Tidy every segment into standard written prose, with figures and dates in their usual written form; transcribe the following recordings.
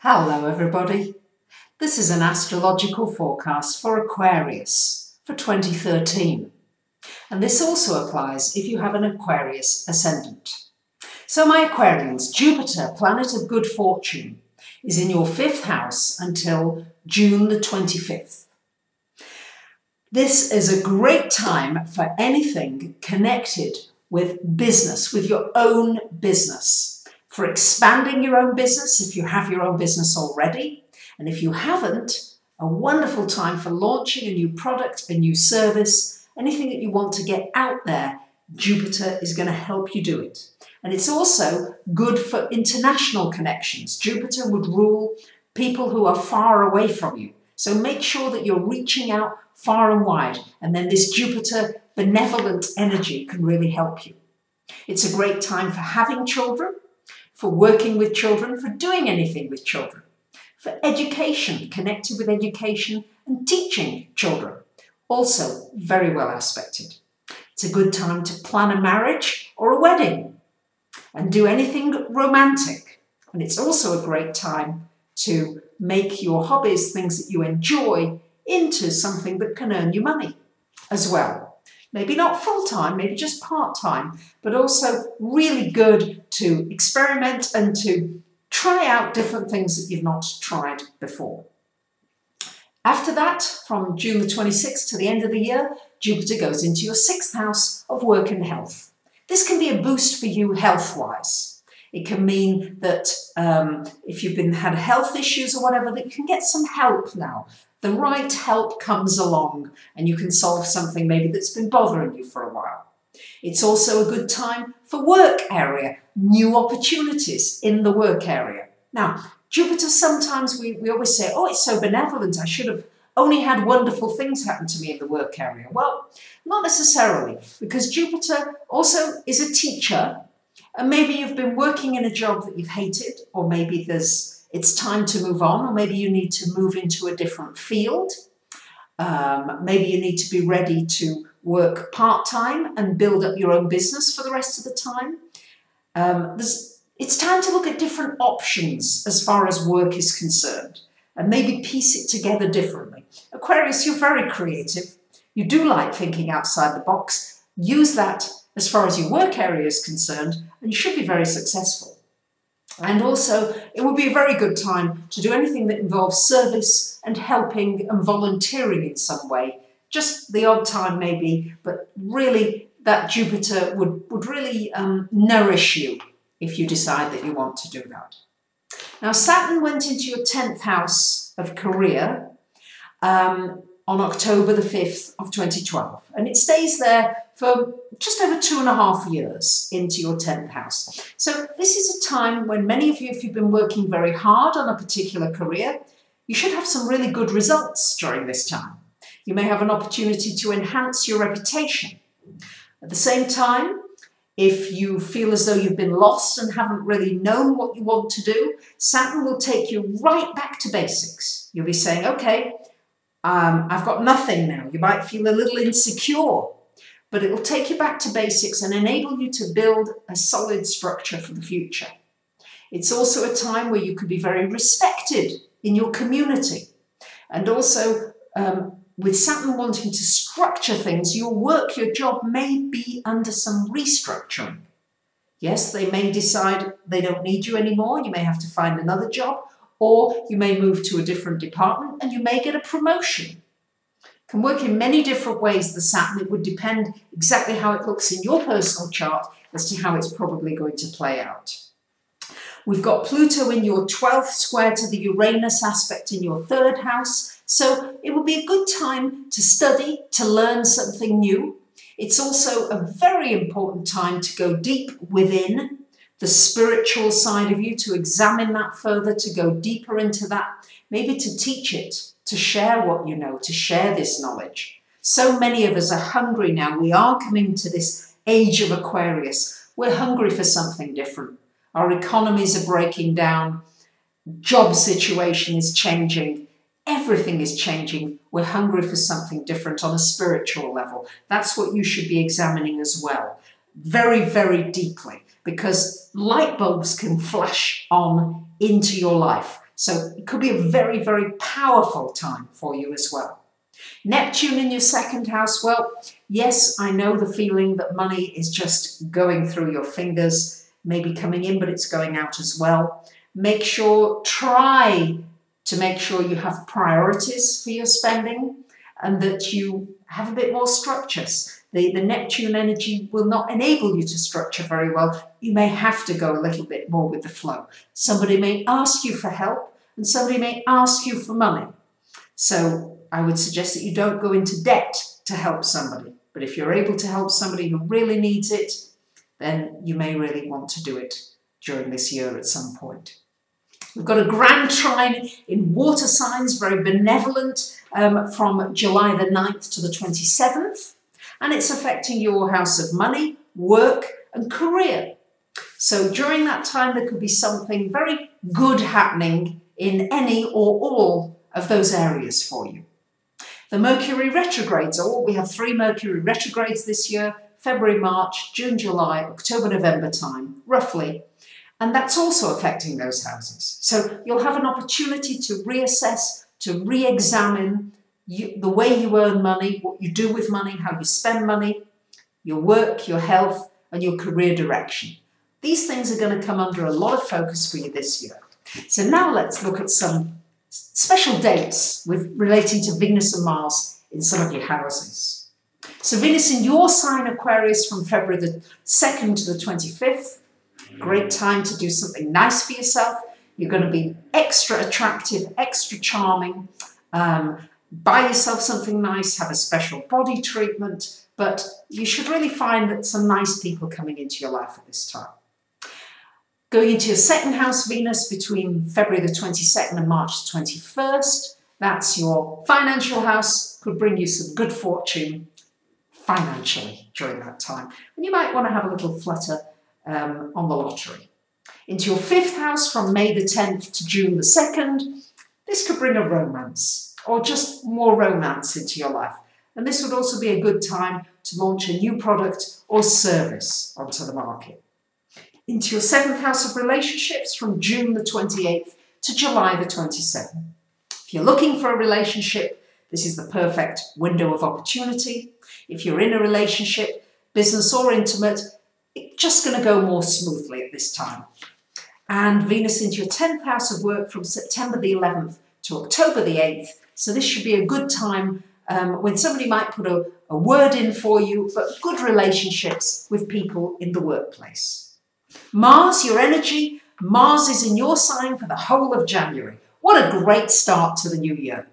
Hello everybody. This is an astrological forecast for Aquarius for 2013. And this also applies if you have an Aquarius ascendant. So my Aquarians, Jupiter, planet of good fortune, is in your 5th house until June the 25th. This is a great time for anything connected with business, with your own business, for expanding your own business if you have your own business already. And if you haven't, a wonderful time for launching a new product, a new service, anything that you want to get out there. Jupiter is going to help you do it. And it's also good for international connections. Jupiter would rule people who are far away from you. So make sure that you're reaching out far and wide. And then this Jupiter benevolent energy can really help you. It's a great time for having children, for working with children, for doing anything with children, for education, connected with education and teaching children. Also very well aspected. It's a good time to plan a marriage or a wedding and do anything romantic. And it's also a great time to make your hobbies, things that you enjoy, into something that can earn you money as well. Maybe not full-time, maybe just part-time, but also really good to experiment and to try out different things that you've not tried before. After that, from June the 26th to the end of the year, Jupiter goes into your 6th house of work and health. This can be a boost for you health-wise. It can mean that if you've had health issues or whatever, that you can get some help now. The right help comes along and you can solve something maybe that's been bothering you for a while. It's also a good time for work area, new opportunities in the work area. Now, Jupiter, sometimes we always say, oh, it's so benevolent, I should have only had wonderful things happen to me in the work area. Well, not necessarily, because Jupiter also is a teacher, and maybe you've been working in a job that you've hated, or maybe it's time to move on, or maybe you need to move into a different field. Maybe you need to be ready to work part-time and build up your own business for the rest of the time. It's time to look at different options as far as work is concerned and maybe piece it together differently. Aquarius, you're very creative. You do like thinking outside the box. Use that as far as your work area is concerned and you should be very successful. And also, it would be a very good time to do anything that involves service and helping and volunteering in some way. Just the odd time maybe, but really that Jupiter would really nourish you if you decide that you want to do that. Now, Saturn went into your 10th house of career on October the 5th of 2012. And it stays there for just over 2.5 years into your 10th house. So this is a time when many of you, if you've been working very hard on a particular career, you should have some really good results during this time. You may have an opportunity to enhance your reputation. At the same time, if you feel as though you've been lost and haven't really known what you want to do, Saturn will take you right back to basics. You'll be saying, okay, I've got nothing now. You might feel a little insecure, but it will take you back to basics and enable you to build a solid structure for the future. It's also a time where you could be very respected in your community. And also, with Saturn wanting to structure things, your work, your job may be under some restructuring. Yes, they may decide they don't need you anymore. You may have to find another job, or you may move to a different department and you may get a promotion. It can work in many different ways, the Saturn. It would depend exactly how it looks in your personal chart as to how it's probably going to play out. We've got Pluto in your 12th square to the Uranus aspect in your 3rd house. So it would be a good time to study, to learn something new. It's also a very important time to go deep within the spiritual side of you, to examine that further, to go deeper into that, maybe to teach it, to share what you know, to share this knowledge. So many of us are hungry now. We are coming to this age of Aquarius. We're hungry for something different. Our economies are breaking down. Job situation is changing. Everything is changing. We're hungry for something different on a spiritual level. That's what you should be examining as well. Very, very deeply, because light bulbs can flash on into your life. So it could be a very, very powerful time for you as well. Neptune in your second house, well, yes, I know the feeling that money is just going through your fingers, maybe coming in, but it's going out as well. Try to make sure you have priorities for your spending and that you have a bit more structures. The Neptune energy will not enable you to structure very well. You may have to go a little bit more with the flow. Somebody may ask you for help and somebody may ask you for money. So I would suggest that you don't go into debt to help somebody. But if you're able to help somebody who really needs it, then you may really want to do it during this year at some point. We've got a grand trine in water signs, very benevolent, from July the 9th to the 27th. And it's affecting your house of money, work and career. So during that time, there could be something very good happening in any or all of those areas for you. The Mercury retrogrades, we have 3 Mercury retrogrades this year, February, March, June, July, October, November time, roughly. And that's also affecting those houses. So you'll have an opportunity to reassess, to re-examine the way you earn money, what you do with money, how you spend money, your work, your health, and your career direction. These things are going to come under a lot of focus for you this year. So now let's look at some special dates relating to Venus and Mars in some of your houses. So Venus in your sign, Aquarius, from February the 2nd to the 25th. Great time to do something nice for yourself. You're going to be extra attractive, extra charming. Buy yourself something nice, have a special body treatment, but you should really find that some nice people coming into your life at this time. Going into your second house, Venus, between February the 22nd and March the 21st. That's your financial house, could bring you some good fortune financially during that time. And you might want to have a little flutter on the lottery. Into your fifth house from May the 10th to June the 2nd. This could bring a romance or just more romance into your life. And this would also be a good time to launch a new product or service onto the market. Into your seventh house of relationships from June the 28th to July the 27th. If you're looking for a relationship, this is the perfect window of opportunity. If you're in a relationship, business or intimate, it's just going to go more smoothly at this time. And Venus into your 10th house of work from September the 11th to October the 8th. So this should be a good time when somebody might put a word in for you, but good relationships with people in the workplace. Mars, your energy. Mars is in your sign for the whole of January. What a great start to the new year.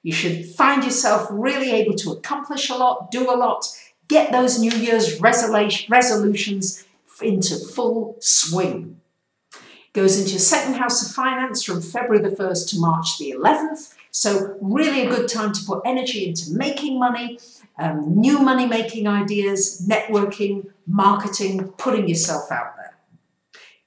You should find yourself really able to accomplish a lot, do a lot, get those New Year's resolutions into full swing. Goes into your second house of finance from February the 1st to March the 11th. So really a good time to put energy into making money, new money-making ideas, networking, marketing, putting yourself out there.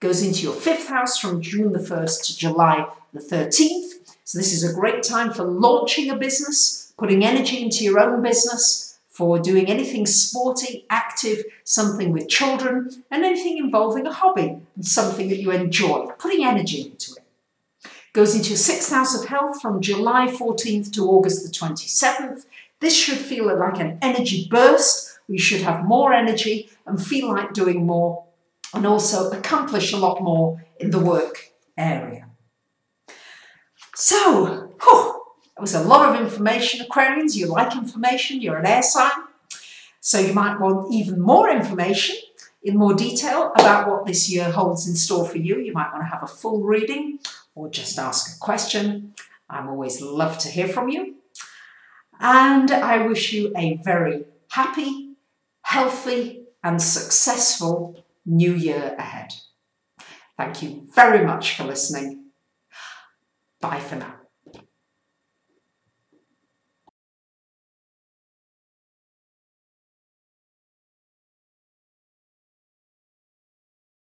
Goes into your fifth house from June the 1st to July the 13th. So this is a great time for launching a business, putting energy into your own business, for doing anything sporty, active, something with children, and anything involving a hobby, and something that you enjoy, putting energy into it. Goes into your sixth house of health from July 14th to August the 27th. This should feel like an energy burst. We should have more energy and feel like doing more, and also accomplish a lot more in the work area. So, that was a lot of information, Aquarians. You like information, you're an air sign. So you might want even more information in more detail about what this year holds in store for you. You might want to have a full reading or just ask a question. I'm always love to hear from you. And I wish you a very happy, healthy and successful new year ahead. Thank you very much for listening. Bye for now.